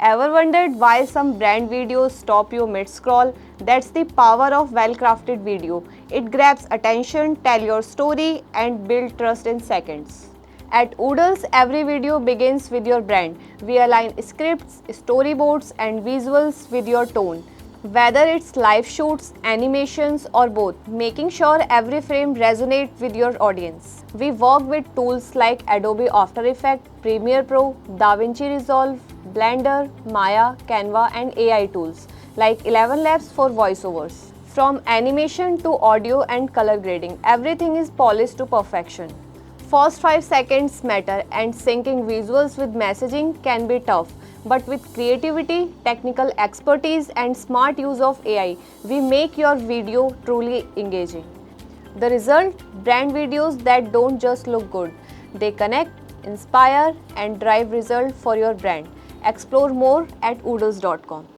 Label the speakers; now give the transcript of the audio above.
Speaker 1: Ever wondered why some brand videos stop you mid-scroll? That's the power of well-crafted video. It grabs attention, tell your story, and build trust in seconds. At Oodles, every video begins with your brand. We align scripts, storyboards, and visuals with your tone. Whether it's live shoots, animations, or both, making sure every frame resonates with your audience. We work with tools like Adobe After Effects, Premiere Pro, DaVinci Resolve, Blender, Maya, Canva, and AI tools like 11 Labs for voiceovers. From animation to audio and color grading, everything is polished to perfection. First 5 seconds matter, and syncing visuals with messaging can be tough. But with creativity, technical expertise, and smart use of AI, we make your video truly engaging. The result? Brand videos that don't just look good. They connect, inspire, and drive results for your brand. Explore more at oodles.com.